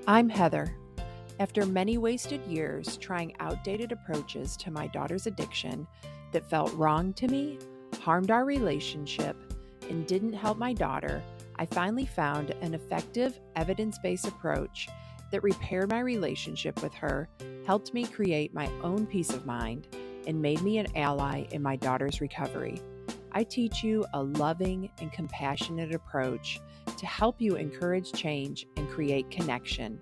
I'm Heather. After many wasted years trying outdated approaches to my daughter's addiction that felt wrong to me, harmed our relationship, and didn't help my daughter, I finally found an effective, evidence-based approach that repaired my relationship with her, helped me create my own peace of mind, and made me an ally in my daughter's recovery. I teach you a loving and compassionate approach to help you encourage change and create connection.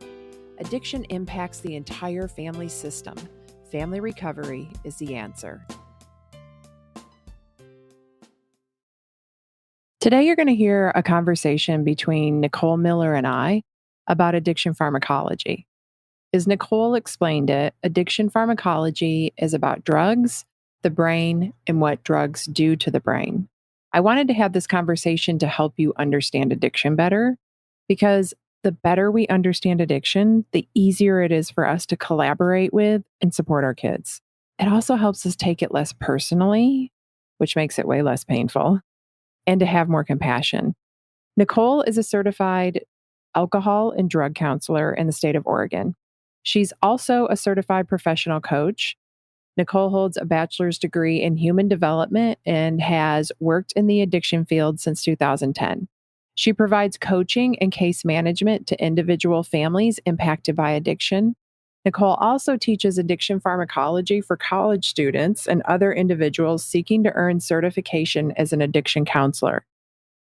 Addiction impacts the entire family system. Family recovery is the answer. Today, you're going to hear a conversation between Nicole Miller and I about addiction pharmacology. As Nicole explained it, addiction pharmacology is about drugs, the brain, and what drugs do to the brain. I wanted to have this conversation to help you understand addiction better, because the better we understand addiction, the easier it is for us to collaborate with and support our kids. It also helps us take it less personally, which makes it way less painful, and to have more compassion. Nicole is a certified alcohol and drug counselor in the state of Oregon. She's also a certified professional coach. Nicole holds a bachelor's degree in human development and has worked in the addiction field since 2010. She provides coaching and case management to individual families impacted by addiction. Nicole also teaches addiction pharmacology for college students and other individuals seeking to earn certification as an addiction counselor.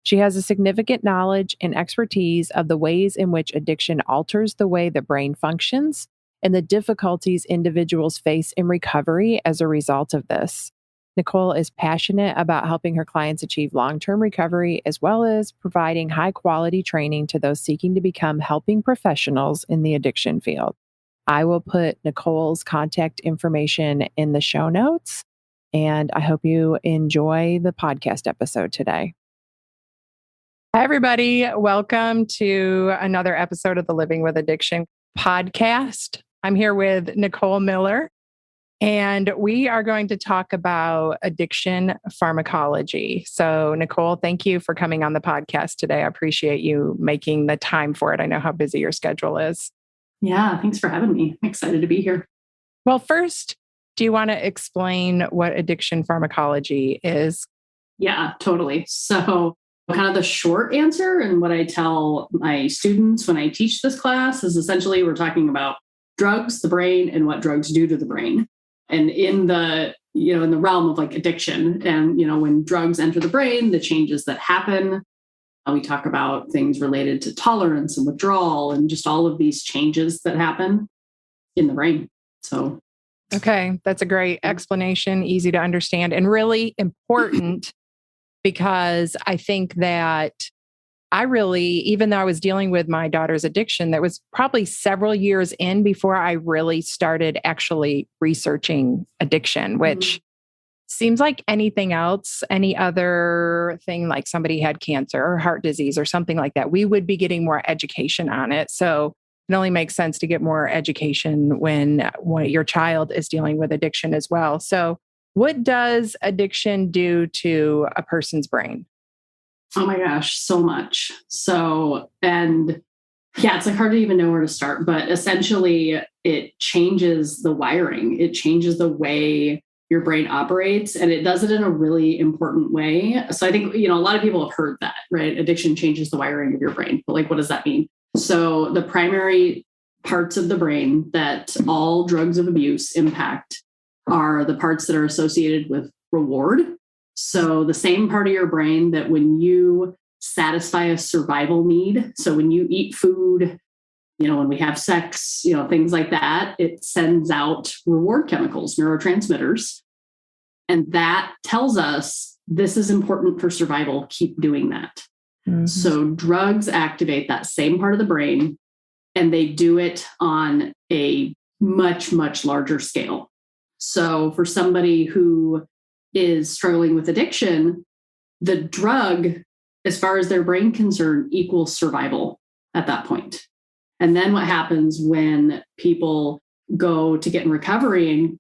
She has a significant knowledge and expertise of the ways in which addiction alters the way the brain functions and the difficulties individuals face in recovery as a result of this. Nicole is passionate about helping her clients achieve long-term recovery, as well as providing high-quality training to those seeking to become helping professionals in the addiction field. I will put Nicole's contact information in the show notes, and I hope you enjoy the podcast episode today. Hi, everybody. Welcome to another episode of the Living with Addiction podcast. I'm here with Nicole Miller, and we are going to talk about addiction pharmacology. So, Nicole, thank you for coming on the podcast today. I appreciate you making the time for it. I know how busy your schedule is. Yeah, thanks for having me. I'm excited to be here. Well, first, do you want to explain what addiction pharmacology is? Yeah, totally. So, kind of the short answer and what I tell my students when I teach this class is essentially we're talking about drugs, the brain, and what drugs do to the brain. And in the, in the realm of like addiction and, when drugs enter the brain, the changes that happen, we talk about things related to tolerance and withdrawal and just all of these changes that happen in the brain. So. Okay. That's a great explanation, easy to understand and really important because I think that even though I was dealing with my daughter's addiction, that was probably several years in before I really started actually researching addiction, which seems like anything else, any other thing like somebody had cancer or heart disease or something like that, we would be getting more education on it. So it only makes sense to get more education when your child is dealing with addiction as well. So what does addiction do to a person's brain? Oh my gosh, so much. So, and yeah, it's like hard to even know where to start, but essentially it changes the wiring. It changes the way your brain operates, and it does it in a really important way. So I think, a lot of people have heard that, right? Addiction changes the wiring of your brain, but like, what does that mean? So the primary parts of the brain that all drugs of abuse impact are the parts that are associated with reward. So the same part of your brain that when you satisfy a survival need, so when you eat food, when we have sex, things like that, it sends out reward chemicals, neurotransmitters. And that tells us this is important for survival. Keep doing that. Mm-hmm. So drugs activate that same part of the brain, and they do it on a much, much larger scale. So for somebody who is struggling with addiction, the drug, as far as their brain concerned, equals survival at that point. And then what happens when people go to get in recovery and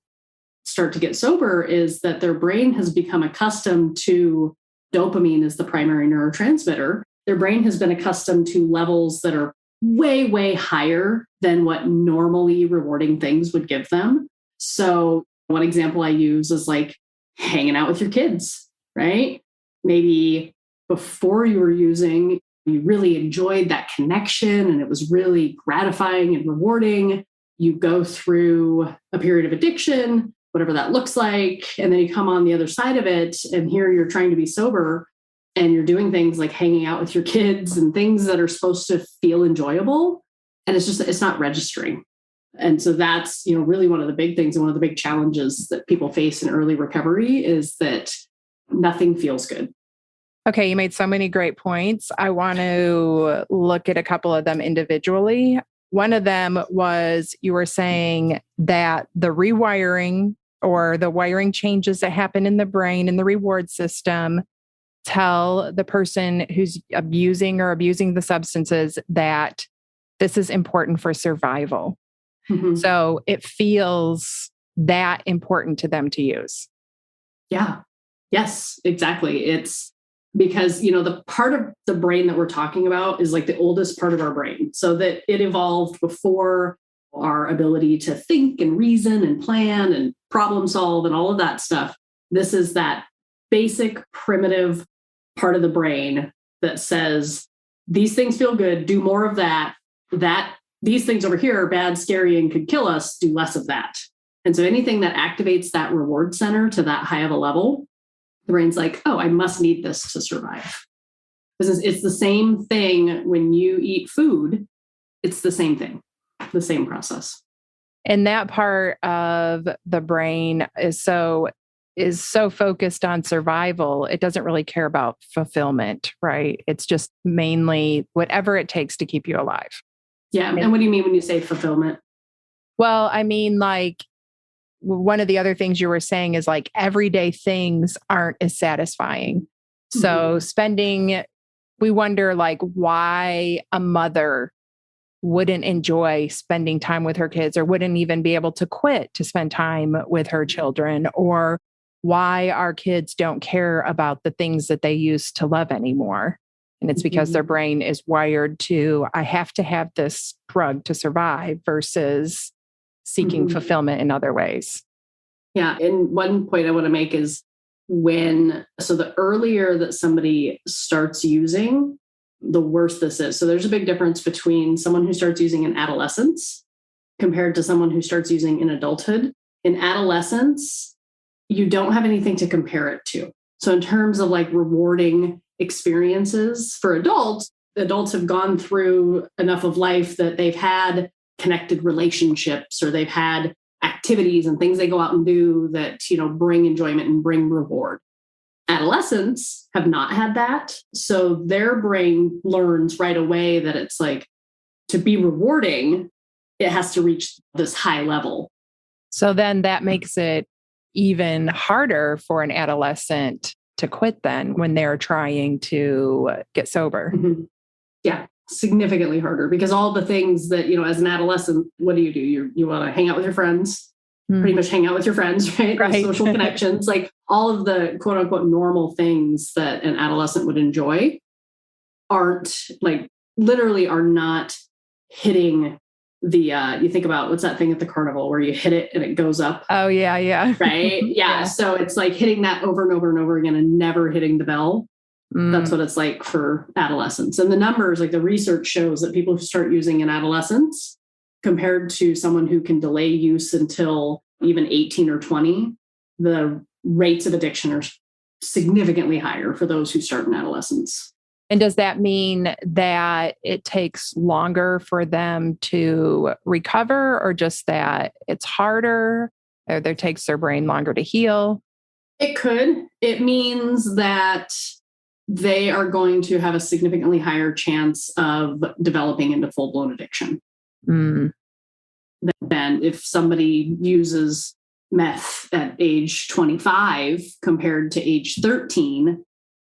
start to get sober is that their brain has become accustomed to dopamine as the primary neurotransmitter. Their brain has been accustomed to levels that are way, way higher than what normally rewarding things would give them. So one example I use is like hanging out with your kids, right? Maybe before you were using, you really enjoyed that connection and it was really gratifying and rewarding. You go through a period of addiction, whatever that looks like, and then you come on the other side of it, and here you're trying to be sober and you're doing things like hanging out with your kids and things that are supposed to feel enjoyable. And it's not registering. And so that's, really one of the big things and one of the big challenges that people face in early recovery is that nothing feels good. Okay, you made so many great points. I want to look at a couple of them individually. One of them was you were saying that the rewiring or the wiring changes that happen in the brain and the reward system tell the person who's abusing the substances that this is important for survival. Mm-hmm. So it feels that important to them to use. Yeah. Yes, exactly. It's because, the part of the brain that we're talking about is like the oldest part of our brain. So that it evolved before our ability to think and reason and plan and problem solve and all of that stuff. This is that basic primitive part of the brain that says, these things feel good, do more of that, these things over here are bad, scary, and could kill us, do less of that. And so anything that activates that reward center to that high of a level, the brain's like, oh, I must need this to survive. It's the same thing when you eat food. It's the same thing, the same process. And that part of the brain is so focused on survival. It doesn't really care about fulfillment, right? It's just mainly whatever it takes to keep you alive. Yeah. And what do you mean when you say fulfillment? Well, I mean, like, one of the other things you were saying is like everyday things aren't as satisfying. So we wonder like why a mother wouldn't enjoy spending time with her kids or wouldn't even be able to quit to spend time with her children, or why our kids don't care about the things that they used to love anymore. And it's because their brain is wired to, I have to have this drug to survive versus seeking fulfillment in other ways. Yeah. And one point I want to make is the earlier that somebody starts using, the worse this is. So there's a big difference between someone who starts using in adolescence compared to someone who starts using in adulthood. In adolescence, you don't have anything to compare it to. So in terms of like rewarding experiences for adults have gone through enough of life that they've had connected relationships or they've had activities and things they go out and do that, bring enjoyment and bring reward. Adolescents have not had that. So their brain learns right away that it's like to be rewarding, it has to reach this high level. So then that makes it even harder for an adolescent to quit then when they're trying to get sober. Mm-hmm. Yeah, significantly harder because all the things that, as an adolescent, what do? You want to hang out with your friends, pretty much hang out with your friends, right? Right. Social connections, like all of the quote unquote normal things that an adolescent would enjoy literally are not hitting you think about what's that thing at the carnival where you hit it and it goes up? Oh, yeah. Yeah. Right. Yeah. So it's like hitting that over and over and over again and never hitting the bell. That's what it's like for adolescents. And the numbers, like the research shows that people who start using in adolescence compared to someone who can delay use until even 18 or 20, the rates of addiction are significantly higher for those who start in adolescence. And does that mean that it takes longer for them to recover, or just that it's harder, or it takes their brain longer to heal? It could. It means that they are going to have a significantly higher chance of developing into full-blown addiction than if somebody uses meth at age 25 compared to age 13.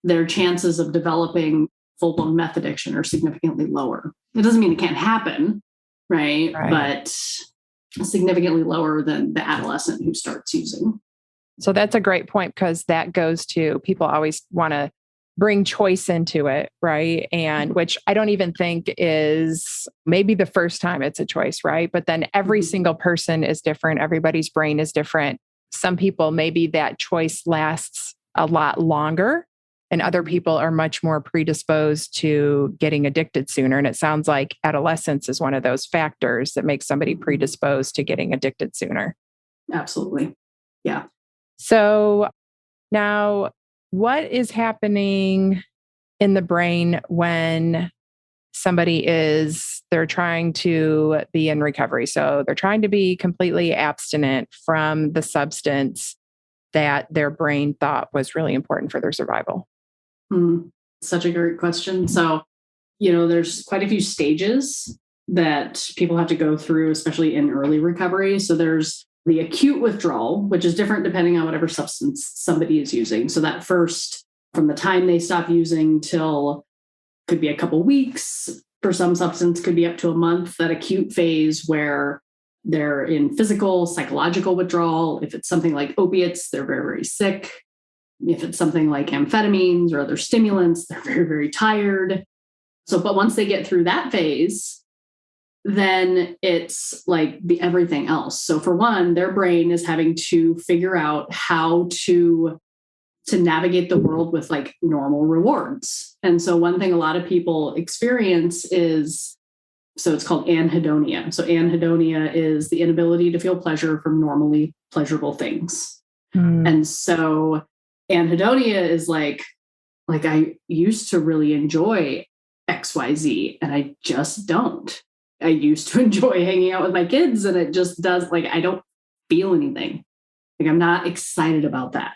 Their chances of developing full-blown meth addiction are significantly lower. It doesn't mean it can't happen, right? But significantly lower than the adolescent who starts using. So that's a great point, because that goes to people always want to bring choice into it, right? And which I don't even think is maybe the first time it's a choice, right? But then every single person is different. Everybody's brain is different. Some people, maybe that choice lasts a lot longer, and other people are much more predisposed to getting addicted sooner. And it sounds like adolescence is one of those factors that makes somebody predisposed to getting addicted sooner. Absolutely. Yeah. So now, what is happening in the brain when they're trying to be in recovery? So they're trying to be completely abstinent from the substance that their brain thought was really important for their survival. Such a great question. So, there's quite a few stages that people have to go through, especially in early recovery. So there's the acute withdrawal, which is different depending on whatever substance somebody is using. So that first, from the time they stop using till could be a couple weeks, for some substance could be up to a month, that acute phase where they're in physical, psychological withdrawal. If it's something like opiates, they're very, very sick. If it's something like amphetamines or other stimulants, they're very, very tired. So, but once they get through that phase, then it's like everything else. So for one, their brain is having to figure out how to navigate the world with like normal rewards. And so one thing a lot of people experience is, so it's called anhedonia. So anhedonia is the inability to feel pleasure from normally pleasurable things. And so anhedonia is like I used to really enjoy XYZ and I just don't. I used to enjoy hanging out with my kids and it just does, I don't feel anything. I'm not excited about that.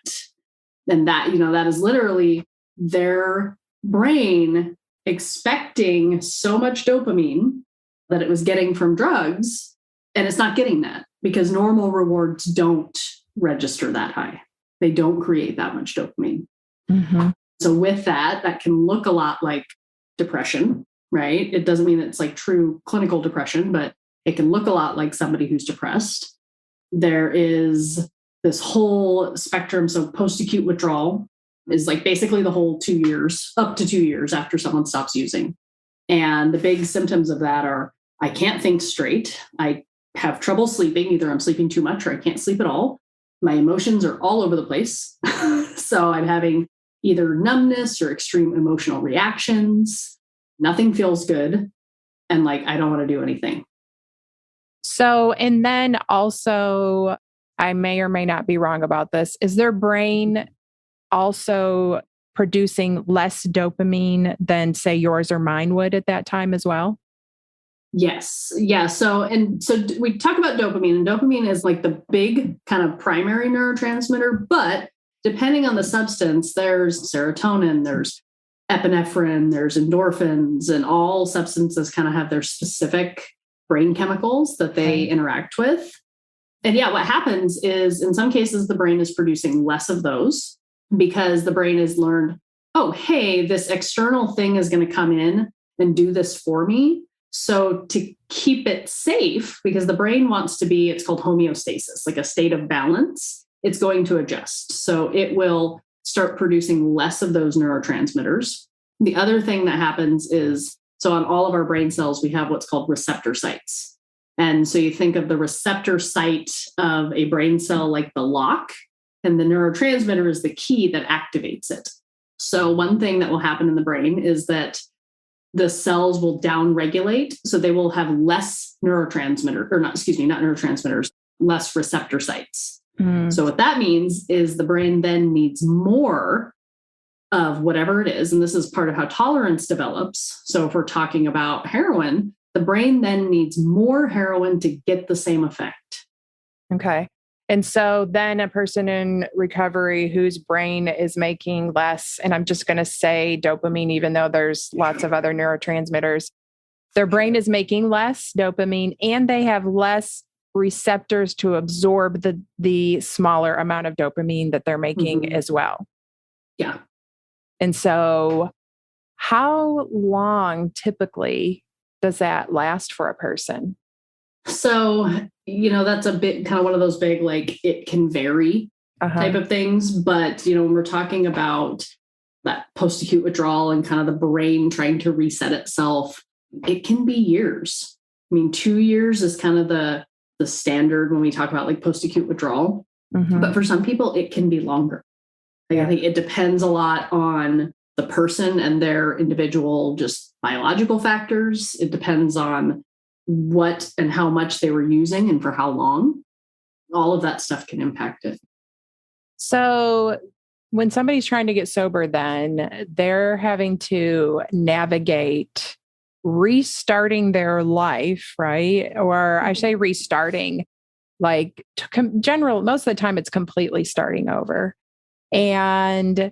And that, that is literally their brain expecting so much dopamine that it was getting from drugs. And it's not getting that because normal rewards don't register that high. They don't create that much dopamine. So with that can look a lot like depression, right? It doesn't mean it's like true clinical depression, but it can look a lot like somebody who's depressed. There is this whole spectrum. So post-acute withdrawal is like basically the whole 2 years, up to 2 years after someone stops using. And the big symptoms of that are, I can't think straight. I have trouble sleeping. Either I'm sleeping too much or I can't sleep at all. My emotions are all over the place. So I'm having either numbness or extreme emotional reactions. Nothing feels good. And I don't want to do anything. So, and then also, I may or may not be wrong about this. Is their brain also producing less dopamine than, say, yours or mine would at that time as well? Yes. Yeah. So we talk about dopamine, and dopamine is like the big kind of primary neurotransmitter, but depending on the substance, there's serotonin, there's epinephrine, there's endorphins, and all substances kind of have their specific brain chemicals that they interact with. And yeah, what happens is in some cases, the brain is producing less of those because the brain has learned, oh, hey, this external thing is going to come in and do this for me. So to keep it safe, because the brain wants to be, it's called homeostasis, like a state of balance, it's going to adjust. So it will start producing less of those neurotransmitters. The other thing that happens is, so on all of our brain cells, we have what's called receptor sites. And so you think of the receptor site of a brain cell like the lock, and the neurotransmitter is the key that activates it. So one thing that will happen in the brain is that the cells will downregulate. So they will have less less receptor sites. So what that means is the brain then needs more of whatever it is. And this is part of how tolerance develops. So if we're talking about heroin, the brain then needs more heroin to get the same effect. Okay. And so then a person in recovery whose brain is making less, and I'm just going to say dopamine, even though there's lots of other neurotransmitters, their brain is making less dopamine and they have less receptors to absorb the smaller amount of dopamine that they're making as well. Yeah. And so how long typically does that last for a person? So, that's a bit kind of one of those big, it can vary type of things. But, when we're talking about that post-acute withdrawal and kind of the brain trying to reset itself, it can be years. I mean, 2 years is kind of the standard when we talk about like post-acute withdrawal. But for some people, it can be longer. Like, I think it depends a lot on the person and their individual just biological factors. It depends on what and how much they were using and for how long. All of that stuff can impact it. So when somebody's trying to get sober, then they're having to navigate restarting their life, right? Or I say restarting, like most of the time it's completely starting over. And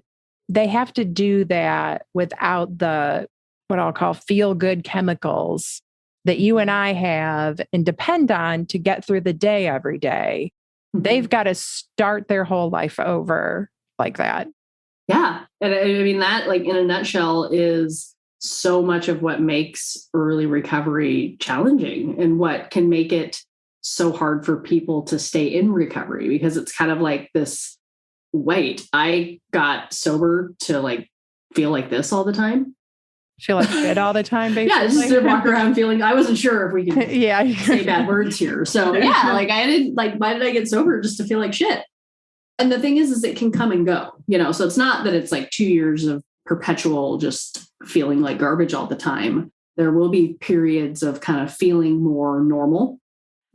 they have to do that without the, what I'll call feel good chemicals that you and I have and depend on to get through the day every day. They've got to start their whole life over like that. Yeah. And I mean, that, like, in a nutshell, is so much of what makes early recovery challenging and what can make it so hard for people to stay in recovery, because it's kind of like this, wait, I got sober to like feel like this all the time. Feel like shit all the time, basically. Yeah, just to walk around feeling, I wasn't sure if we could say bad words here. So yeah, like I didn't, like, why did I get sober? Just to feel like shit. And the thing is it can come and go, so it's not that it's like 2 years of perpetual just feeling like garbage all the time. There will be periods of kind of feeling more normal.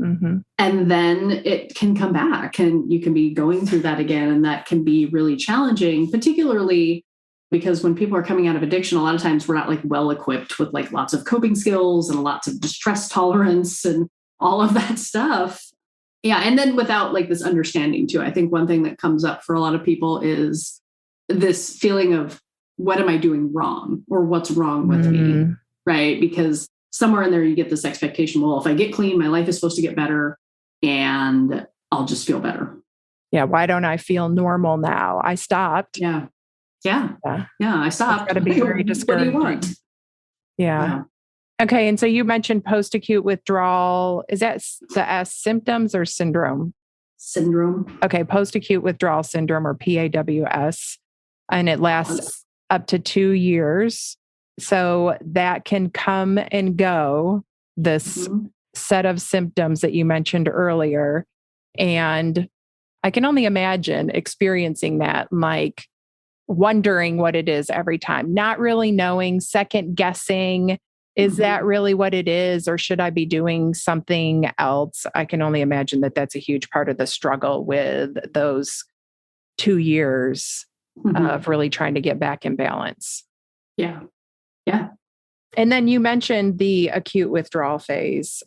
And then it can come back and you can be going through that again. And that can be really challenging, particularly because when people are coming out of addiction, a lot of times we're not like well equipped with like lots of coping skills and lots of distress tolerance and all of that stuff. Yeah. And then without like this understanding too, I think one thing that comes up for a lot of people is this feeling of, what am I doing wrong, or what's wrong with me? Right. Because somewhere in there, you get this expectation, well, if I get clean, my life is supposed to get better and I'll just feel better. Yeah. Why don't I feel normal now? I stopped. Yeah. I stopped. It's got to be very discouraging. What do you want? Yeah. Okay. And so you mentioned post-acute withdrawal. Is that the S, symptoms or syndrome? Syndrome. Okay. Post-acute withdrawal syndrome, or PAWS. And it lasts up to 2 years. So that can come and go, this set of symptoms that you mentioned earlier. And I can only imagine experiencing that, like wondering what it is every time, not really knowing, second guessing. Is that really what it is? Or should I be doing something else? I can only imagine that that's a huge part of the struggle with those 2 years of really trying to get back in balance. Yeah. And then you mentioned the acute withdrawal phase.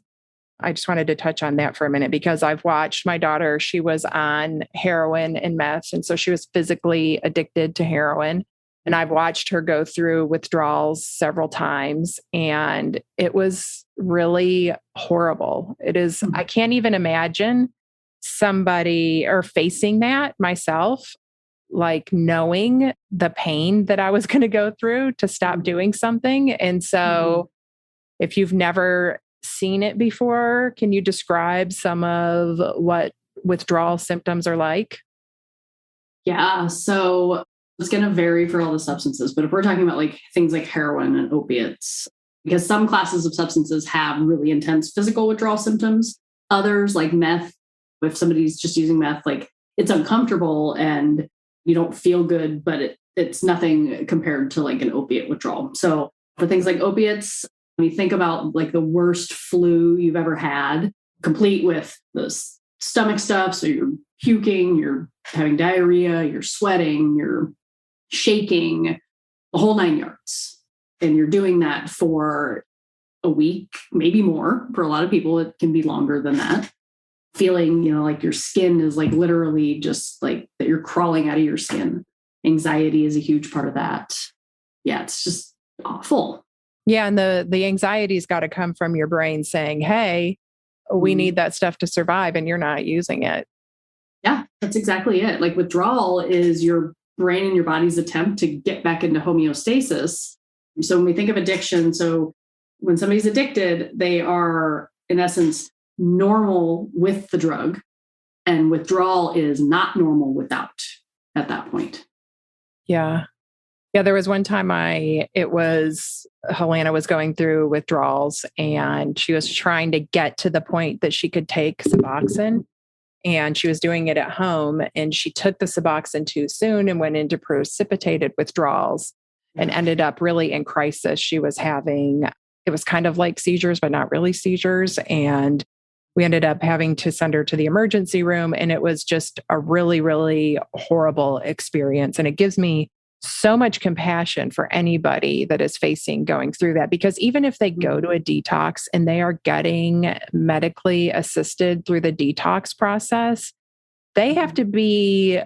I just wanted to touch on that for a minute, because I've watched my daughter. She was on heroin and meth. And so she was physically addicted to heroin. And I've watched her go through withdrawals several times. And it was really horrible. It is, I can't even imagine somebody or facing that myself, like knowing the pain that I was going to go through to stop doing something. And so if you've never seen it before, can you describe some of what withdrawal symptoms are like? Yeah. So it's going to vary for all the substances, but if we're talking about like things like heroin and opiates, because some classes of substances have really intense physical withdrawal symptoms, others like meth, if somebody's just using meth, like it's uncomfortable and you don't feel good, but it's nothing compared to like an opiate withdrawal. So for things like opiates, when you think about like the worst flu you've ever had, complete with the stomach stuff. So you're puking, you're having diarrhea, you're sweating, you're shaking, the whole 9 yards. And you're doing that for a week, maybe more. For a lot of people, it can be longer than that. Feeling, like your skin is like literally just like that you're crawling out of your skin. Anxiety is a huge part of that. Yeah, it's just awful. Yeah. And the anxiety's got to come from your brain saying, hey, we need that stuff to survive, and you're not using it. Yeah, that's exactly it. Like withdrawal is your brain and your body's attempt to get back into homeostasis. So when we think of addiction, so when somebody's addicted, they are in essence normal with the drug, and withdrawal is not normal without at that point. Yeah. Yeah, there was one time Helena was going through withdrawals and she was trying to get to the point that she could take Suboxone, and she was doing it at home, and she took the Suboxone too soon and went into precipitated withdrawals and ended up really in crisis. She was having, it was kind of like seizures, but not really seizures. And we ended up having to send her to the emergency room. And it was just a really, really horrible experience. And it gives me so much compassion for anybody that is facing going through that, because even if they go to a detox and they are getting medically assisted through the detox process, they have to be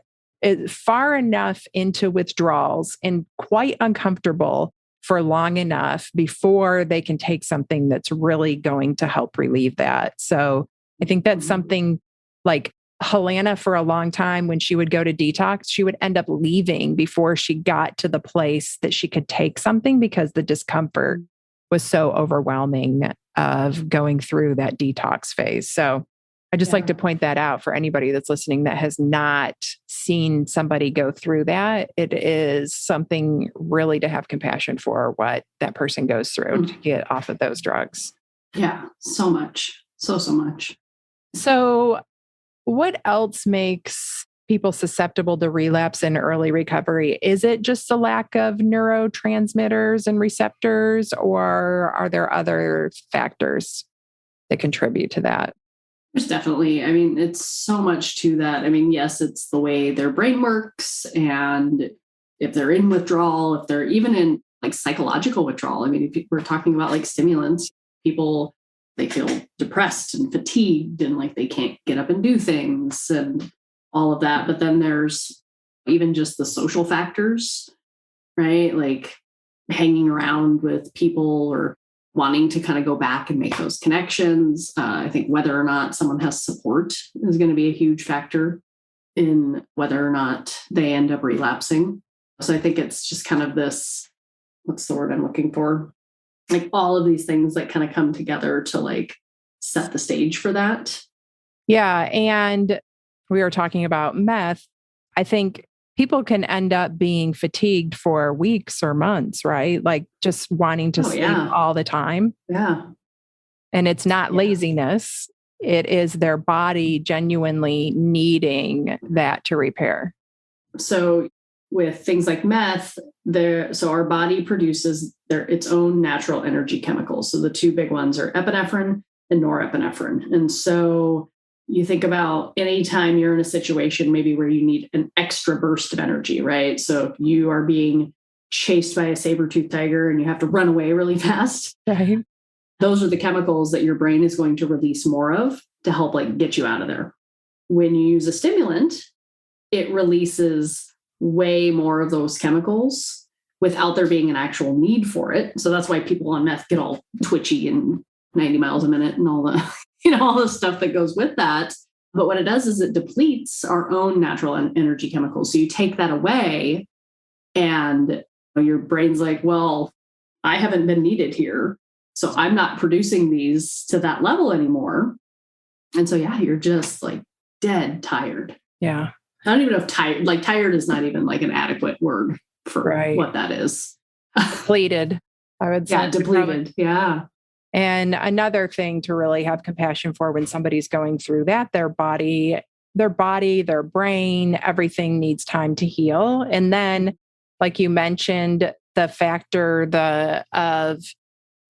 far enough into withdrawals and quite uncomfortable for long enough before they can take something that's really going to help relieve that. So I think that's something like Helena, for a long time, when she would go to detox, she would end up leaving before she got to the place that she could take something, because the discomfort was so overwhelming of going through that detox phase. So I just like to point that out for anybody that's listening that has not seen somebody go through that. It is something really to have compassion for, what that person goes through to get off of those drugs. Yeah, so much. So much. So what else makes people susceptible to relapse in early recovery? Is it just the lack of neurotransmitters and receptors, or are there other factors that contribute to that? There's definitely, I mean, it's so much to that. I mean, yes, it's the way their brain works. And if they're in withdrawal, if they're even in like psychological withdrawal, I mean, if we're talking about like stimulants, people, they feel depressed and fatigued and like they can't get up and do things and all of that. But then there's even just the social factors, right? Like hanging around with people or wanting to kind of go back and make those connections. I think whether or not someone has support is going to be a huge factor in whether or not they end up relapsing. So I think it's just kind of this, what's the word I'm looking for? Like all of these things that kind of come together to like set the stage for that. Yeah. And we were talking about meth. I think people can end up being fatigued for weeks or months, right? Like just wanting to sleep all the time. Yeah. And it's not laziness. It is their body genuinely needing that to repair. So with things like meth, so our body produces its own natural energy chemicals. So the two big ones are epinephrine and norepinephrine. And so you think about anytime you're in a situation maybe where you need an extra burst of energy, right? So if you are being chased by a saber-toothed tiger and you have to run away really fast, right? Those are the chemicals that your brain is going to release more of to help like get you out of there. When you use a stimulant, it releases way more of those chemicals without there being an actual need for it. So that's why people on meth get all twitchy and 90 miles a minute and all the, all the stuff that goes with that. But what it does is it depletes our own natural energy chemicals. So you take that away and your brain's like, well, I haven't been needed here. So I'm not producing these to that level anymore. And so, yeah, you're just like dead tired. Yeah. I don't even know if tired is not even like an adequate word for what that is. Depleted, I would say. Yeah, depleted. Yeah. And another thing to really have compassion for when somebody's going through that, their body, their brain, everything needs time to heal. And then, like you mentioned, the factor of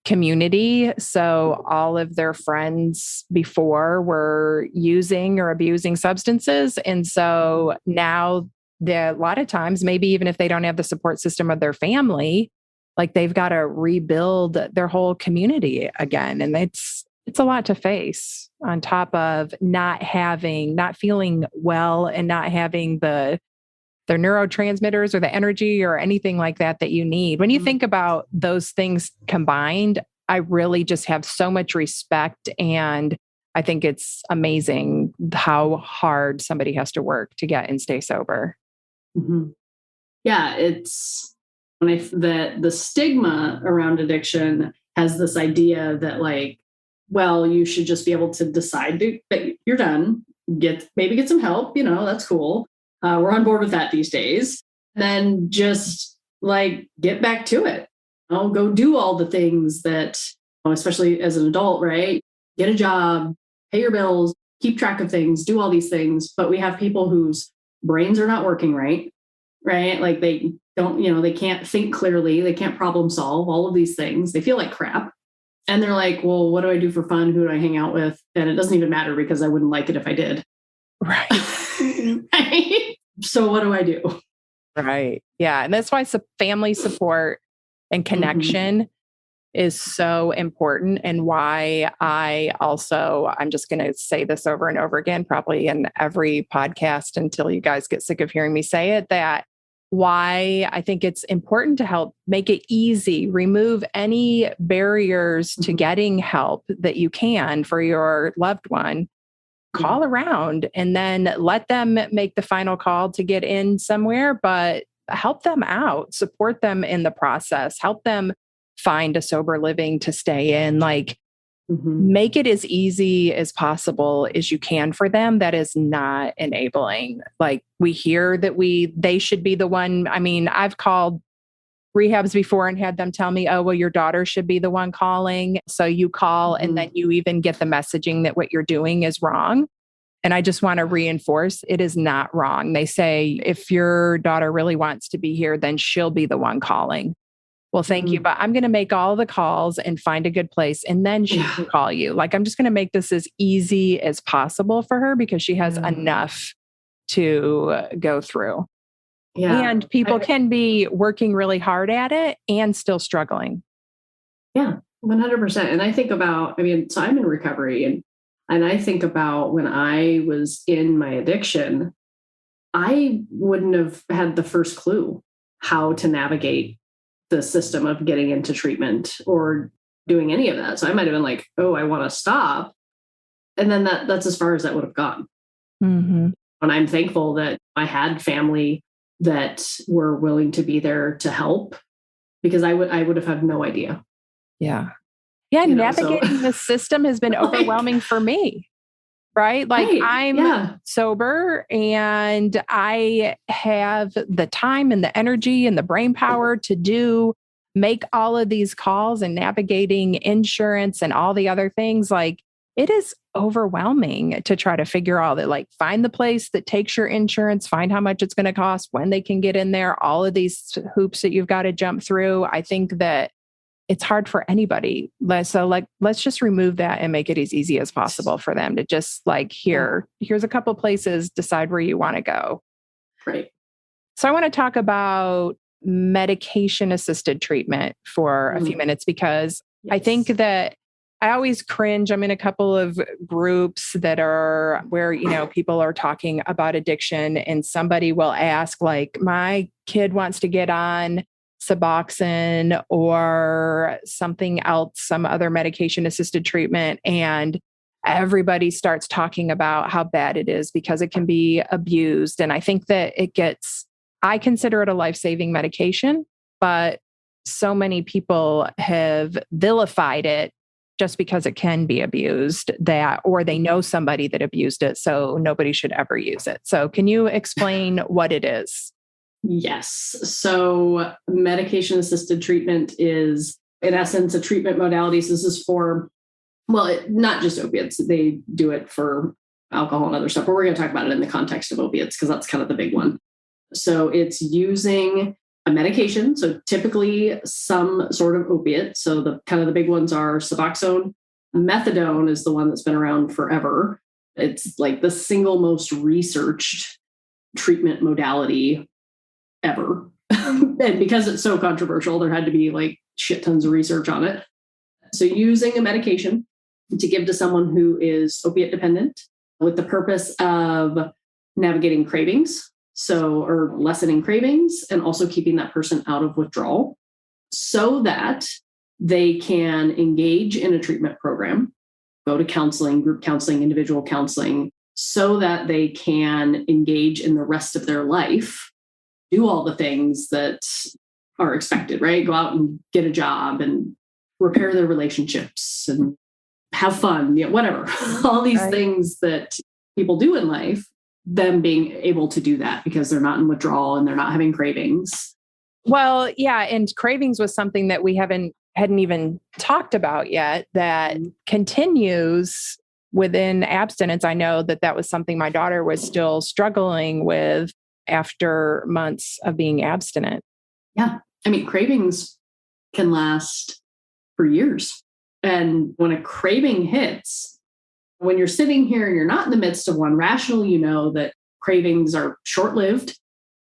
community. So all of their friends before were using or abusing substances. And so now a lot of times, maybe even if they don't have the support system of their family, like they've got to rebuild their whole community again. And it's a lot to face on top of not feeling well and not having their neurotransmitters or the energy or anything like that you need. When you think about those things combined, I really just have so much respect. And I think it's amazing how hard somebody has to work to get and stay sober. Mm-hmm. Yeah, it's the stigma around addiction has this idea that like, well, you should just be able to decide that you're done, maybe get some help, that's cool. We're on board with that these days. Then just like get back to it. I'll go do all the things that, especially as an adult, right? Get a job, pay your bills, keep track of things, do all these things. But we have people whose brains are not working right, right? Like they don't, they can't think clearly. They can't problem solve all of these things. They feel like crap. And they're like, well, what do I do for fun? Who do I hang out with? And it doesn't even matter because I wouldn't like it if I did. Right. Right? So what do I do? Right. Yeah. And that's why family support and connection is so important, and why I'm just going to say this over and over again, probably in every podcast until you guys get sick of hearing me say it, that why I think it's important to help make it easy, remove any barriers to getting help that you can for your loved one. Call around and then let them make the final call to get in somewhere, but help them out, support them in the process, help them find a sober living to stay in, like make it as easy as possible as you can for them. That is not enabling. Like we hear that they should be the one. I mean, I've called rehabs before and had them tell me, oh, well, your daughter should be the one calling. So you call and then you even get the messaging that what you're doing is wrong. And I just want to reinforce it is not wrong. They say, if your daughter really wants to be here, then she'll be the one calling. Well, thank you, but I'm going to make all the calls and find a good place and then she can call you. Like, I'm just going to make this as easy as possible for her because she has enough to go through. Yeah. And people can be working really hard at it and still struggling. Yeah, 100%. And I think about, so I'm in recovery and I think about when I was in my addiction, I wouldn't have had the first clue how to navigate the system of getting into treatment or doing any of that. So I might have been like, oh, I want to stop. And then that's as far as that would have gone. And I'm thankful that I had family that were willing to be there to help, because I would have had no idea. Yeah. Yeah. Navigating the system has been overwhelming for me. Right? Like I'm sober and I have the time and the energy and the brain power to make all of these calls and navigating insurance and all the other things. Like it is overwhelming to try to figure all that, like find the place that takes your insurance, find how much it's going to cost, when they can get in there, all of these hoops that you've got to jump through. I think that it's hard for anybody. So let's just remove that and make it as easy as possible for them to just like, here's a couple places, decide where you want to go. Right. So I want to talk about medication assisted treatment for a few minutes, because I think that I always cringe. I'm in a couple of groups that are where, people are talking about addiction and somebody will ask like, my kid wants to get on Suboxone or something else, some other medication assisted treatment. And everybody starts talking about how bad it is because it can be abused. And I think that I consider it a life-saving medication, but so many people have vilified it just because it can be abused, or they know somebody that abused it. So nobody should ever use it. So can you explain what it is? Yes. So medication-assisted treatment is, in essence, a treatment modality. So this is for, not just opiates. They do it for alcohol and other stuff, but we're going to talk about it in the context of opiates because that's kind of the big one. So it's using a medication. So typically some sort of opiate. So the kind of the big ones are Suboxone. Methadone is the one that's been around forever. It's like the single most researched treatment modality ever. And because it's so controversial, there had to be like shit tons of research on it. So using a medication to give to someone who is opiate dependent with the purpose of navigating cravings, or lessening cravings, and also keeping that person out of withdrawal so that they can engage in a treatment program, go to counseling, group counseling, individual counseling, so that they can engage in the rest of their life, do all the things that are expected, right? Go out and get a job and repair their relationships and have fun, whatever. All these things that people do in life, them being able to do that because they're not in withdrawal and they're not having cravings. Well, yeah. And cravings was something that we hadn't even talked about yet that continues within abstinence. I know that was something my daughter was still struggling with after months of being abstinent. Yeah. I mean, cravings can last for years. And when a craving hits, when you're sitting here and you're not in the midst of one, rationally, you know that cravings are short lived,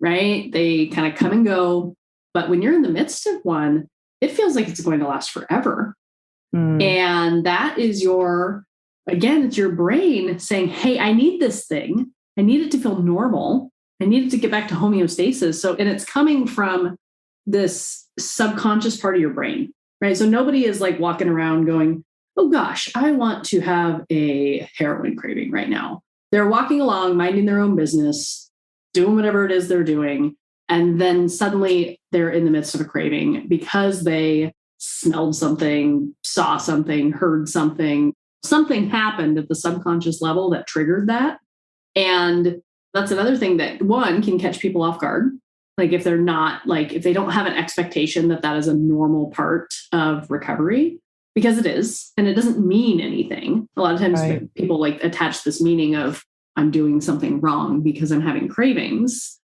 right? They kind of come and go. But when you're in the midst of one, it feels like it's going to last forever. And that is it's your brain saying, hey, I need this thing. I need it to feel normal. I need it to get back to homeostasis. So, and it's coming from this subconscious part of your brain, right? So nobody is like walking around going, oh gosh, I want to have a heroin craving right now. They're walking along, minding their own business, doing whatever it is they're doing. And then suddenly they're in the midst of a craving because they smelled something, saw something, heard something. Something happened at the subconscious level that triggered that. And that's another thing that one can catch people off guard. Like if they don't have an expectation that that is a normal part of recovery, because it is, and it doesn't mean anything. A lot of times people like attach this meaning of I'm doing something wrong because I'm having cravings.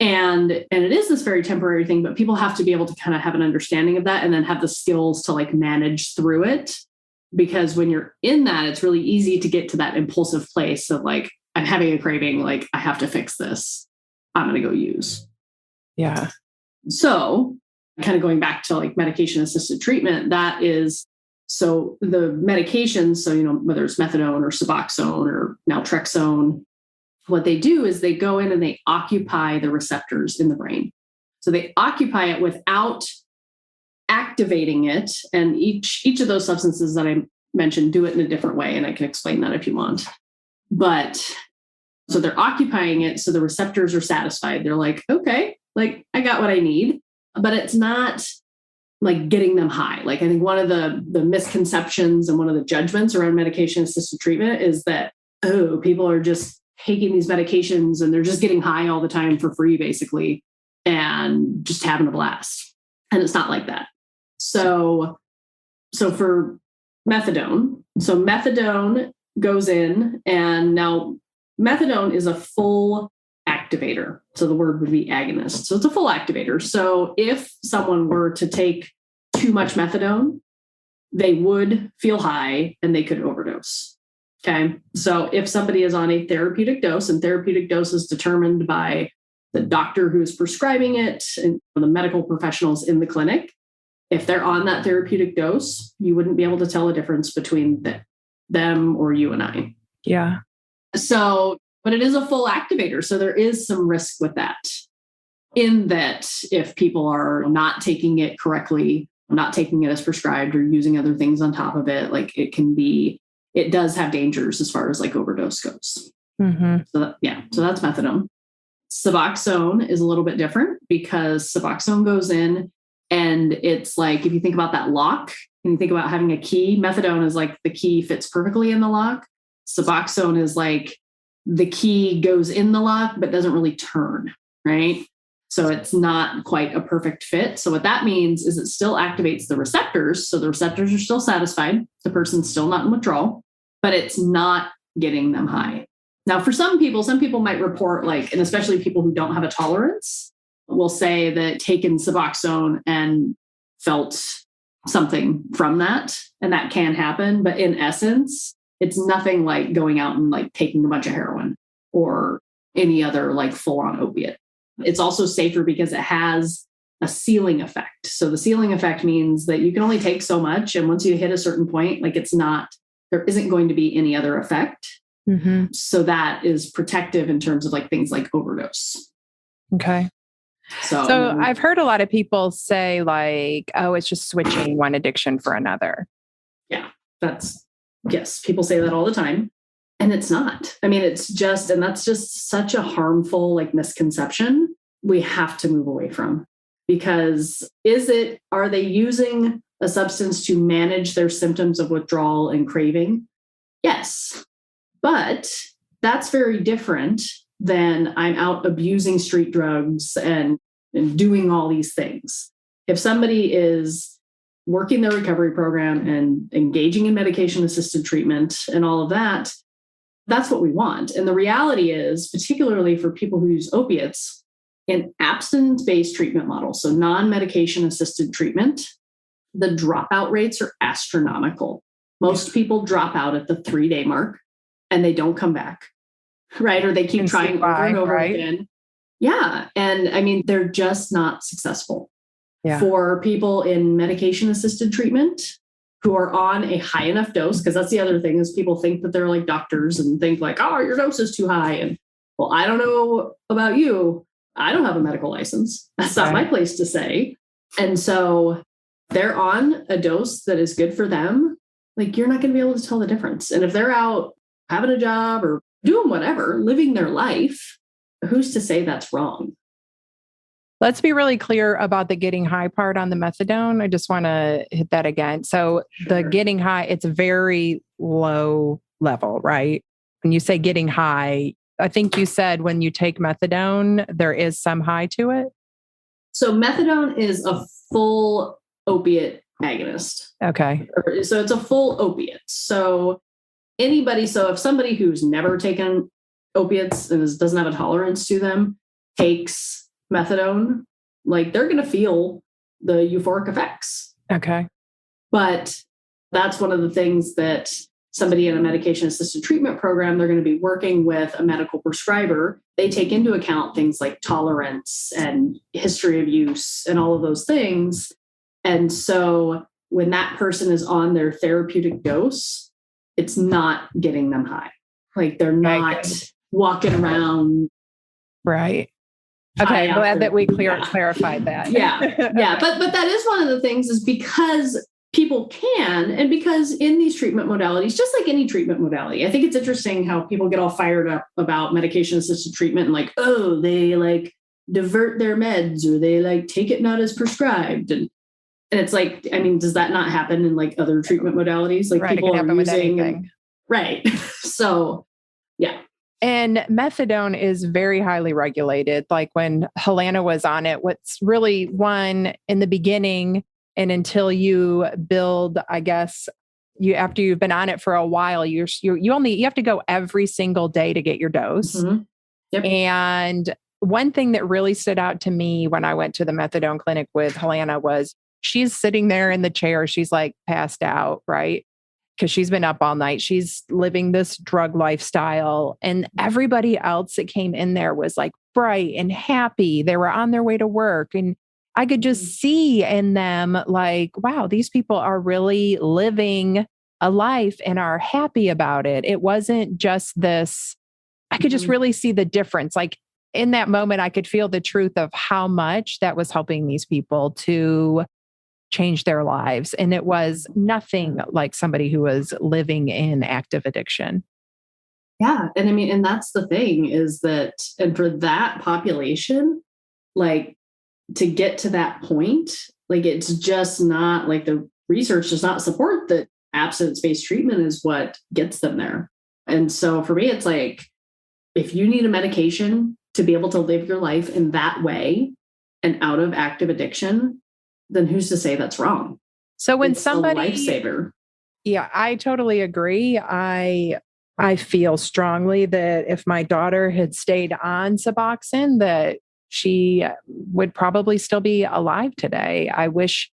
And it is this very temporary thing, but people have to be able to kind of have an understanding of that and then have the skills to like manage through it. Because when you're in that, it's really easy to get to that impulsive place of like, I'm having a craving, like I have to fix this. I'm going to go use. Yeah. So kind of going back to like medication assisted treatment, that is, so the medications, so, whether it's methadone or Suboxone or naltrexone, what they do is they go in and they occupy the receptors in the brain. So they occupy it without activating it. And each of those substances that I mentioned do it in a different way. And I can explain that if you want. But so they're occupying it. So the receptors are satisfied. They're like, okay, like I got what I need, but it's not like getting them high. Like I think one of the misconceptions and one of the judgments around medication assisted treatment is that, oh, people are just taking these medications and they're just getting high all the time for free, basically, and just having a blast. And it's not like that. So for methadone goes in, and now methadone is a full activator. So the word would be agonist. So it's a full activator. So if someone were to take too much methadone, they would feel high and they could overdose. Okay. So if somebody is on a therapeutic dose, and therapeutic dose is determined by the doctor who's prescribing it and the medical professionals in the clinic, if they're on that therapeutic dose, you wouldn't be able to tell a difference between them or you and I. Yeah. So, but it is a full activator. So there is some risk with that, in that if people are not taking it correctly, not taking it as prescribed, or using other things on top of it, like it does have dangers as far as like overdose goes. Mm-hmm. So that's methadone. Suboxone is a little bit different, because Suboxone goes in and it's like, if you think about that lock and you think about having a key, methadone is like the key fits perfectly in the lock. Suboxone is like the key goes in the lock, but doesn't really turn, right? So it's not quite a perfect fit. So what that means is it still activates the receptors. So the receptors are still satisfied. The person's still not in withdrawal, but it's not getting them high. Now, for some people might report like, and especially people who don't have a tolerance, will say that taken Suboxone and felt something from that. And that can happen. But in essence, it's nothing like going out and like taking a bunch of heroin or any other like full-on opiate. It's also safer because it has a ceiling effect. So the ceiling effect means that you can only take so much. And once you hit a certain point, like there isn't going to be any other effect. Mm-hmm. So that is protective in terms of like things like overdose. Okay. So I've heard a lot of people say like, oh, it's just switching one addiction for another. Yeah, yes, people say that all the time. And it's not. I mean, that's just such a harmful like misconception we have to move away from. Because are they using a substance to manage their symptoms of withdrawal and craving? Yes. But that's very different than I'm out abusing street drugs and and doing all these things. If somebody is working their recovery program and engaging in medication-assisted treatment and all of that, that's what we want. And the reality is, particularly for people who use opiates, in abstinence-based treatment models, so non-medication assisted treatment, the dropout rates are astronomical. Most people drop out at the 3-day mark and they don't come back, right? Or they keep trying over and over again. Yeah. And I mean, they're just not successful. Yeah. For people in medication-assisted treatment who are on a high enough dose, because that's the other thing is people think that they're like doctors and think like, oh, your dose is too high. And well, I don't know about you. I don't have a medical license. That's not my place to say. And so they're on a dose that is good for them. Like, you're not going to be able to tell the difference. And if they're out having a job or doing whatever, living their life, who's to say that's wrong? Let's be really clear about the getting high part on the methadone. I just want to hit that again. So the getting high, it's very low level, right? When you say getting high, I think you said when you take methadone, there is some high to it. So methadone is a full opiate agonist. Okay. So it's a full opiate. So if somebody who's never taken opiates and doesn't have a tolerance to them takes methadone, like, they're going to feel the euphoric effects. Okay. But that's one of the things that somebody in a medication-assisted treatment program, they're going to be working with a medical prescriber. They take into account things like tolerance and history of use and all of those things. And so when that person is on their therapeutic dose, it's not getting them high. Like, they're not walking around. Right. Okay. Glad that we clarified that. Yeah. But that is one of the things, is because people can, and because in these treatment modalities, just like any treatment modality, I think it's interesting how people get all fired up about medication-assisted treatment and like, oh, they like divert their meds, or they like take it not as prescribed. And it's like, I mean, does that not happen in like other treatment modalities? Like, people are using, right. So, yeah. And methadone is very highly regulated. Like, when Helena was on it, what's really one in the beginning and until you build, I guess, after you've been on it for a while, you have to go every single day to get your dose. Mm-hmm. Yep. And one thing that really stood out to me when I went to the methadone clinic with Helena was she's sitting there in the chair. She's like passed out, right? Because she's been up all night. She's living this drug lifestyle. And everybody else that came in there was like bright and happy. They were on their way to work. And I could just see in them like, wow, these people are really living a life and are happy about it. It wasn't just this, I could just really see the difference. Like, in that moment, I could feel the truth of how much that was helping these people to change their lives. And it was nothing like somebody who was living in active addiction. Yeah. And I mean, and that's the thing, is that, and for that population, like, to get to that point, like, it's just not, like, the research does not support that abstinence-based treatment is what gets them there. And so for me, it's like, if you need a medication to be able to live your life in that way and out of active addiction, then who's to say that's wrong? So when it's somebody, a lifesaver. Yeah, I totally agree. I feel strongly that if my daughter had stayed on Suboxone, that she would probably still be alive today. I wish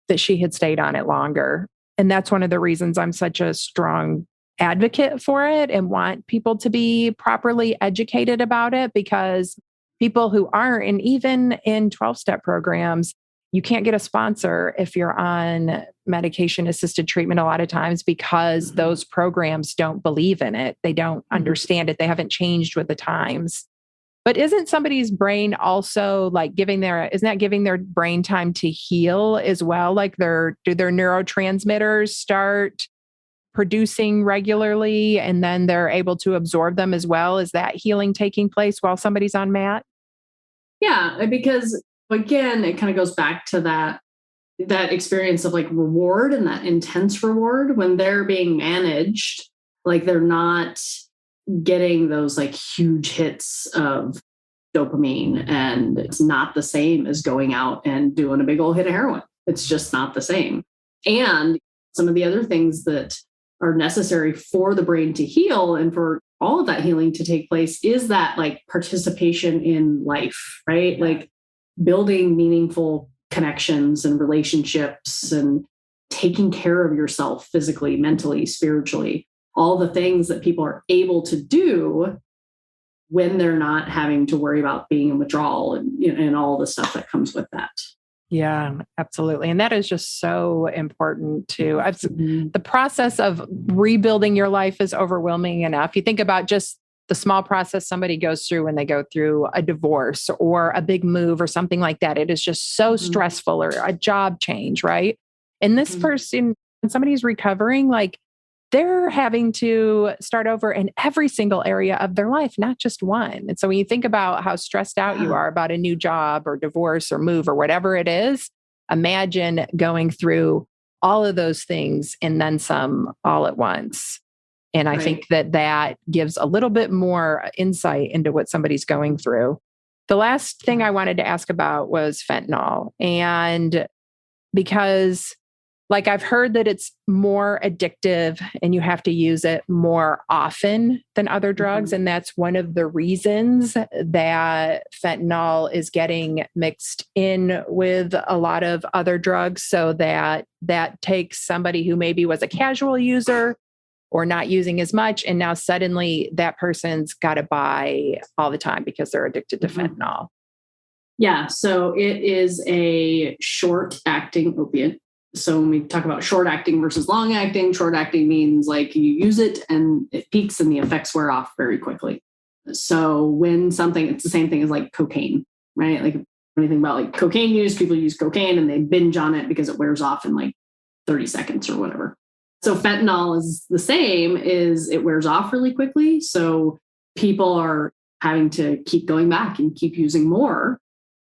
that she had stayed on it longer. And that's one of the reasons I'm such a strong advocate for it and want people to be properly educated about it, because people who aren't, and even in 12-step programs, you can't get a sponsor if you're on medication-assisted treatment a lot of times, because those programs don't believe in it. They don't understand it. They haven't changed with the times. But isn't somebody's brain also like isn't that giving their brain time to heal as well? Like, do their neurotransmitters start producing regularly and then they're able to absorb them as well? Is that healing taking place while somebody's on MAT? Yeah, because again, it kind of goes back to that experience of like reward, and that intense reward when they're being managed. Like, they're not getting those like huge hits of dopamine, and it's not the same as going out and doing a big old hit of heroin. It's just not the same. And some of the other things that are necessary for the brain to heal and for all of that healing to take place is that like participation in life, right? Like building meaningful connections and relationships and taking care of yourself physically, mentally, spiritually, all the things that people are able to do when they're not having to worry about being in withdrawal and, you know, and all the stuff that comes with that. Yeah, absolutely. And that is just so important too. The process of rebuilding your life is overwhelming enough. You think about just the small process somebody goes through when they go through a divorce or a big move or something like that. It is just so stressful, or a job change, right? And this person, when somebody's recovering, like they're having to start over in every single area of their life, not just one. And so when you think about how stressed out you are about a new job or divorce or move or whatever it is, imagine going through all of those things and then some all at once. And I think that gives a little bit more insight into what somebody's going through. The last thing I wanted to ask about was fentanyl. And because like I've heard that it's more addictive and you have to use it more often than other drugs. And that's one of the reasons that fentanyl is getting mixed in with a lot of other drugs, so that takes somebody who maybe was a casual user or not using as much, and now suddenly that person's got to buy all the time because they're addicted to fentanyl. Yeah, so it is a short-acting opiate. So when we talk about short acting versus long acting, short acting means like you use it and it peaks and the effects wear off very quickly. So when something, it's the same thing as like cocaine, right? Like when you think about like cocaine use, people use cocaine and they binge on it because it wears off in like 30 seconds or whatever. So fentanyl is the same, is it wears off really quickly. So people are having to keep going back and keep using more.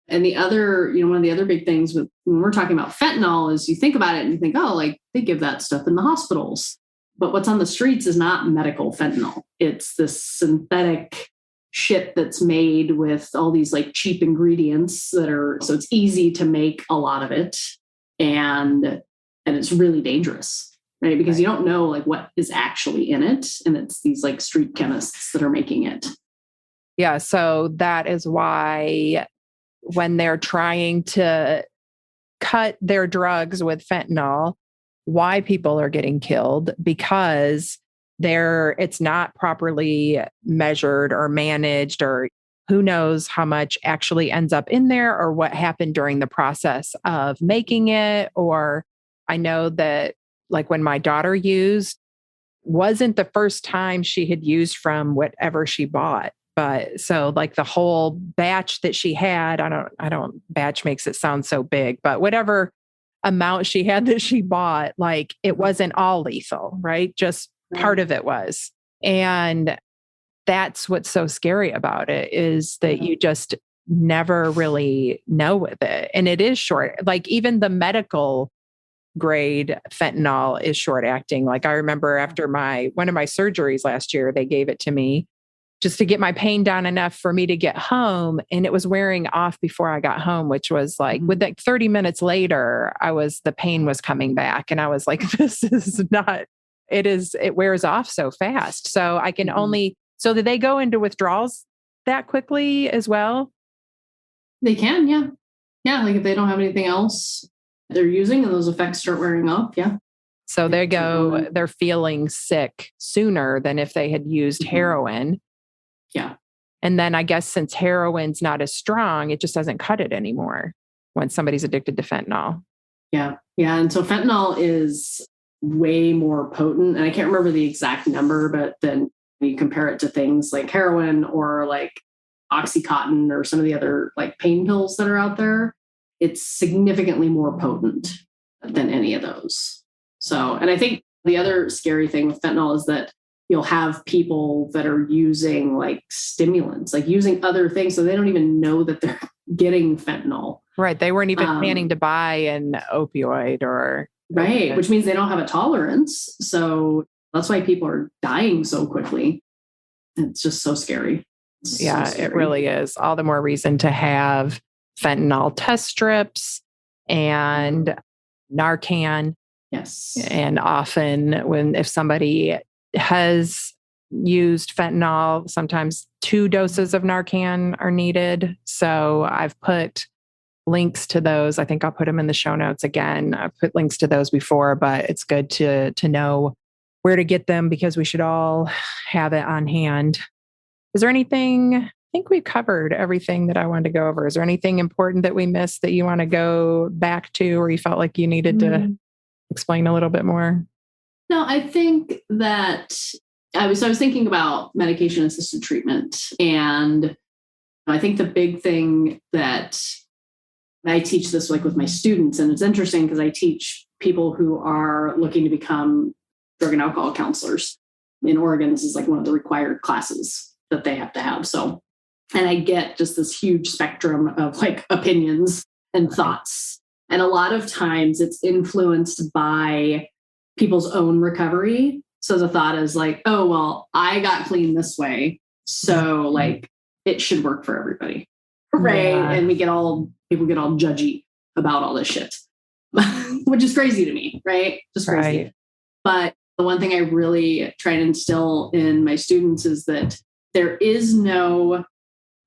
And the other, you know, one of the other big things with when we're talking about fentanyl is you think about it and you think, oh, like they give that stuff in the hospitals. But what's on the streets is not medical fentanyl. It's this synthetic shit that's made with all these like cheap ingredients that are, so it's easy to make a lot of it. And it's really dangerous, right? Because you don't know like what is actually in it. And it's these like street chemists that are making it. Yeah. So that is why when they're trying to cut their drugs with fentanyl, why people are getting killed, because it's not properly measured or managed, or who knows how much actually ends up in there or what happened during the process of making it. Or I know that like when my daughter used, wasn't the first time she had used from whatever she bought. But so like the whole batch that she had, batch makes it sound so big, but whatever amount she had that she bought, like it wasn't all lethal, right? Just part of it was. And that's what's so scary about it, is that you just never really know with it. And it is short, like even the medical grade fentanyl is short acting. Like I remember after one of my surgeries last year, they gave it to me just to get my pain down enough for me to get home. And it was wearing off before I got home, which was like, with like 30 minutes later, the pain was coming back. And I was like, this is not, it wears off so fast. So I can so did they go into withdrawals that quickly as well? They can, yeah. Yeah, like if they don't have anything else they're using and those effects start wearing off, yeah. So they go, they're feeling sick sooner than if they had used heroin. Yeah. And then I guess since heroin's not as strong, it just doesn't cut it anymore when somebody's addicted to fentanyl. Yeah. Yeah. And so fentanyl is way more potent. And I can't remember the exact number, but then you compare it to things like heroin or like Oxycontin or some of the other like pain pills that are out there. It's significantly more potent than any of those. So, and I think the other scary thing with fentanyl is that you'll have people that are using like stimulants, like using other things. So they don't even know that they're getting fentanyl. Right. They weren't even planning to buy an opioid or. Right. Which means they don't have a tolerance. So that's why people are dying so quickly. It's just so scary. So Yeah, it scary. really is. All the more reason to have fentanyl test strips and Narcan. Yes. And often if somebody has used fentanyl, sometimes 2 doses of Narcan are needed. So I've put links to those. I think I'll put them in the show notes again. I've put links to those before, but it's good to know where to get them because we should all have it on hand. Is there anything, I think we covered everything that I wanted to go over. Is there anything important that we missed that you want to go back to or you felt like you needed to explain a little bit more? No, I think that I was thinking about medication assisted treatment. And I think the big thing that I teach this like with my students, and it's interesting because I teach people who are looking to become drug and alcohol counselors. In Oregon, this is like one of the required classes that they have to have. So, and I get just this huge spectrum of like opinions and thoughts. And a lot of times it's influenced by people's own recovery. So the thought is like, oh, well, I got clean this way. So like it should work for everybody. Right. Yeah. And people get all judgy about all this shit, which is crazy to me. Right. Just crazy. Right. But the one thing I really try to instill in my students is that there is no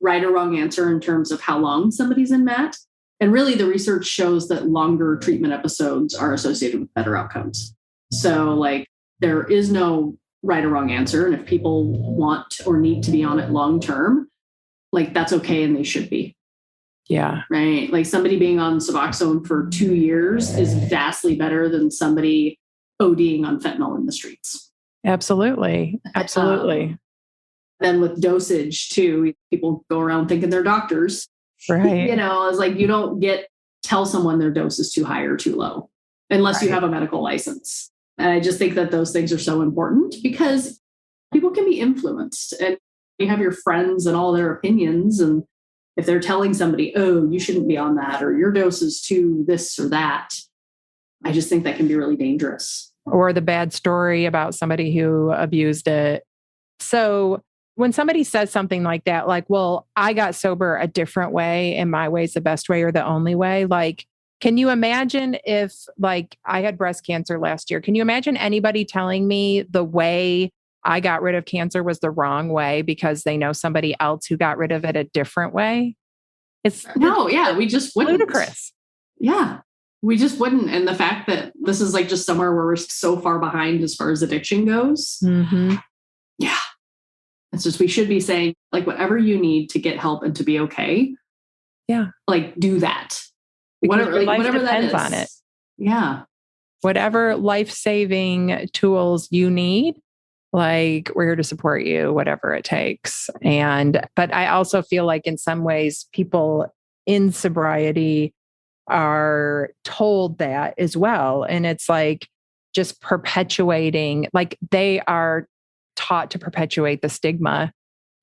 right or wrong answer in terms of how long somebody's in MAT. And really the research shows that longer treatment episodes are associated with better outcomes. So like there is no right or wrong answer. And if people want or need to be on it long term, like that's okay and they should be. Yeah. Right. Like somebody being on Suboxone for 2 years is vastly better than somebody ODing on fentanyl in the streets. Absolutely. Absolutely. Then with dosage too, people go around thinking they're doctors. Right. It's like you don't tell someone their dose is too high or too low unless you have a medical license. And I just think that those things are so important because people can be influenced and you have your friends and all their opinions. And if they're telling somebody, oh, you shouldn't be on that, or your dose is too this or that, I just think that can be really dangerous. Or the bad story about somebody who abused it. So when somebody says something like that, like, well, I got sober a different way and my way is the best way or the only way. Like, can you imagine if like I had breast cancer last year? Can you imagine anybody telling me the way I got rid of cancer was the wrong way because they know somebody else who got rid of it a different way? We just wouldn't. Ludicrous. Yeah, we just wouldn't. And the fact that this is like just somewhere where we're so far behind as far as addiction goes. Mm-hmm. Yeah. It's just, we should be saying like, whatever you need to get help and to be okay. Yeah. Like do that. Because Whatever that depends is. on it. Yeah. Whatever life-saving tools you need, like we're here to support you, whatever it takes. But I also feel like in some ways people in sobriety are told that as well. And it's like just perpetuating, like they are taught to perpetuate the stigma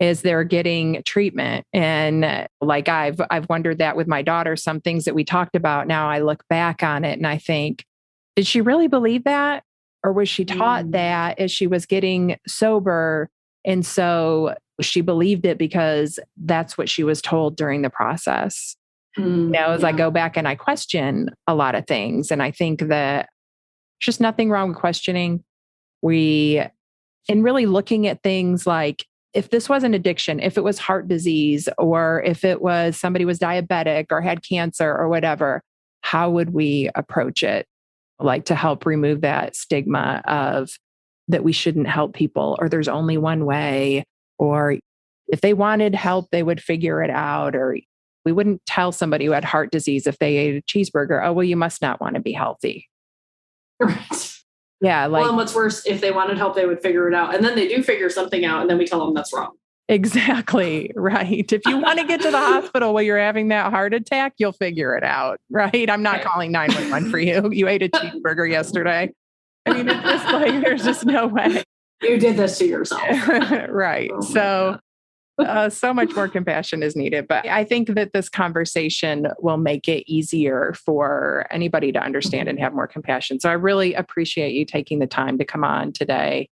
as they're getting treatment. And like I've wondered that with my daughter, some things that we talked about. Now I look back on it and I think, did she really believe that? Or was she taught that as she was getting sober? And so she believed it because that's what she was told during the process. As I go back and I question a lot of things. And I think that there's just nothing wrong with questioning. And really looking at things like, if this was an addiction, if it was heart disease, or if it was somebody was diabetic or had cancer or whatever, how would we approach it? Like to help remove that stigma of that we shouldn't help people, or there's only one way, or if they wanted help, they would figure it out, or we wouldn't tell somebody who had heart disease if they ate a cheeseburger, oh, well, you must not want to be healthy. Right. Yeah. Like, well, and what's worse, if they wanted help, they would figure it out. And then they do figure something out. And then we tell them that's wrong. Exactly. Right. If you want to get to the hospital while you're having that heart attack, you'll figure it out. Right. I'm not calling 911 for you. You ate a cheeseburger yesterday. I mean, it's just like, there's just no way. You did this to yourself. Right. So much more compassion is needed. But I think that this conversation will make it easier for anybody to understand and have more compassion. So I really appreciate you taking the time to come on today.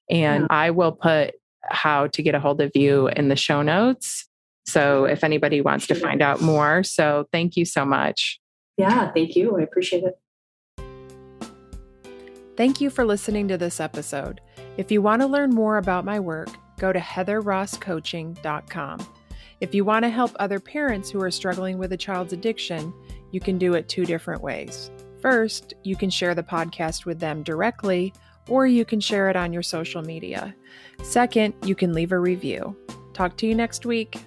And I will put how to get a hold of you in the show notes. So if anybody wants to find out more. So thank you so much. Yeah, thank you. I appreciate it. Thank you for listening to this episode. If you want to learn more about my work, go to heatherrosscoaching.com. If you want to help other parents who are struggling with a child's addiction, you can do it 2 different ways. First, you can share the podcast with them directly, or you can share it on your social media. Second, you can leave a review. Talk to you next week.